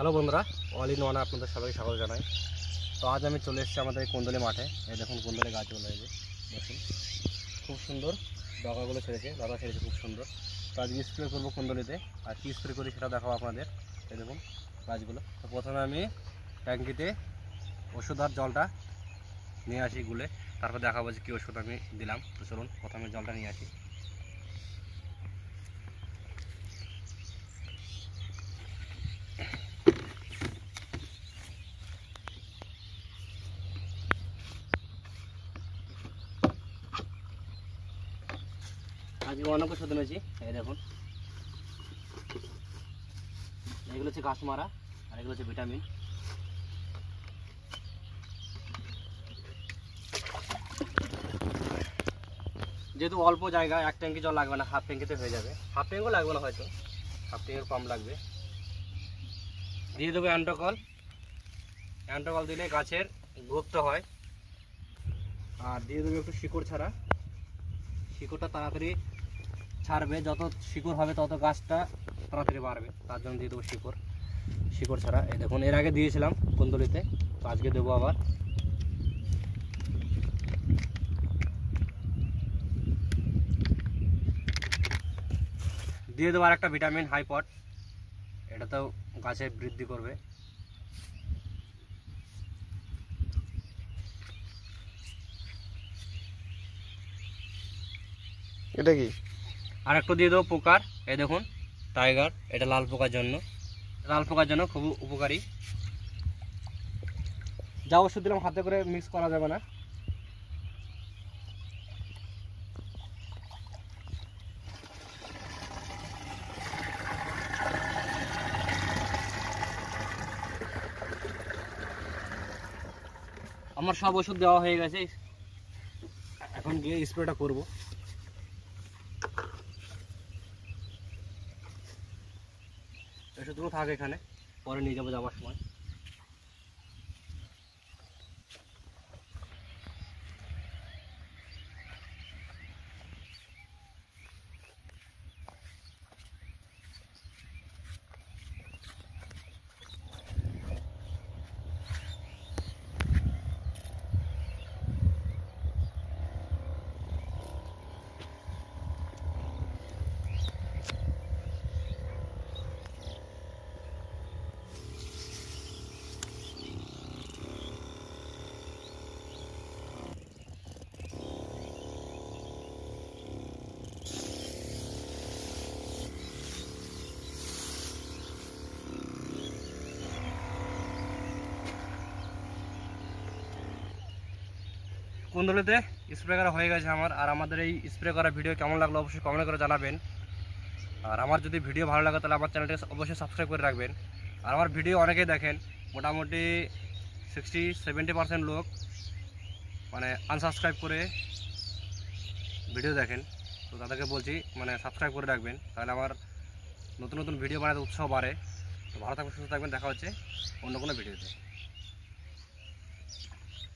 Hello বন্ধুরা, all in ওয়ানে আপনাদের সবাইকে স্বাগত জানাই। তো আজ আমি চলে এসেছি আমাদের কুন্দলি মাঠে। এই দেখুন কুন্দলি গাছগুলো, এই যে দেখুন খুব সুন্দর ডগাগুলো ছেড়েছে, লতা ছেড়েছে খুব সুন্দর। তো আজকে স্প্রে করবো কুন্দলিতে, আর কী স্প্রে করি সেটা দেখাবো আপনাদের। এই দেখুন গাছগুলো। তো প্রথমে আমি ট্যাঙ্কিতে ওষুধ আর জলটা নিয়ে আসি গুলে, তারপর দেখাবো যে কী ওষুধ আমি দিলাম। তো চলুন প্রথমে জলটা নিয়ে আসি। আজকে অনেক ওষুধ এনেছি, এই দেখুন এগুলো হচ্ছে ঘাস মারা, আর এগুলো হচ্ছে ভিটামিন। যেহেতু অল্প জায়গা, এক ট্যাঙ্কি জল লাগবে না, হাফ ট্যাঙ্কিতে হয়ে যাবে। হাফ ট্যাঙ্কও লাগবে না, হয়তো হাফ ট্যাঙ্কের কম লাগবে। দিয়ে দেবো অ্যান্টোকল। অ্যান্টোকল দিলে গাছের গ্রোথ হয়। আর দিয়ে দেবো একটু শিকড় ছাড়া। শিকড়টা তাড়াতাড়ি ছাড়বে, যত শিকড় হবে তত গাছটা তাড়াতাড়ি বাড়বে, তার জন্য দিয়ে দেবো শিকড় ছাড়া। এই দেখুন এর আগে দিয়েছিলাম কুন্দলিতে, তো আজকে দেবো আবার। দিয়ে দেবো আর একটা ভিটামিন হাইপট, এটাতেও গাছের বৃদ্ধি করবে। এটা কি? আর একটু দিয়ে দেবো পোকার, এই দেখুন টাইগার, এটা লাল পোকার জন্য খুব উপকারী। যা ওষুধ দিলাম হাতে করে মিক্স করা যাবে না। আমার সব ওষুধ দেওয়া হয়ে গেছে, এখন গিয়ে স্প্রেটা করব। ওষুধগুলো থাকে এখানে, পরে নিয়ে যাবো যাওয়ার সময়। কুন্দলিতে স্প্রে করা হয়ে গেছে আমার। আর আমাদের এই স্প্রে করা ভিডিও কেমন লাগলো অবশ্যই কমেন্ট করে জানাবেন। আর আমার যদি ভিডিও ভালো লাগে তাহলে আমার চ্যানেলটি অবশ্যই সাবস্ক্রাইব করে রাখবেন। আর আমার ভিডিও অনেকেই দেখেন, মোটামুটি 60-70% লোক মানে আনসাবস্ক্রাইব করে ভিডিও দেখেন। তো তাদেরকে বলছি সাবস্ক্রাইব করে রাখবেন, তাহলে আমার নতুন নতুন ভিডিও বানাতে উৎসাহ বাড়ে। তো ভালো থাকবেন, সুস্থ থাকবেন, দেখা হচ্ছে অন্য কোনো ভিডিওতে।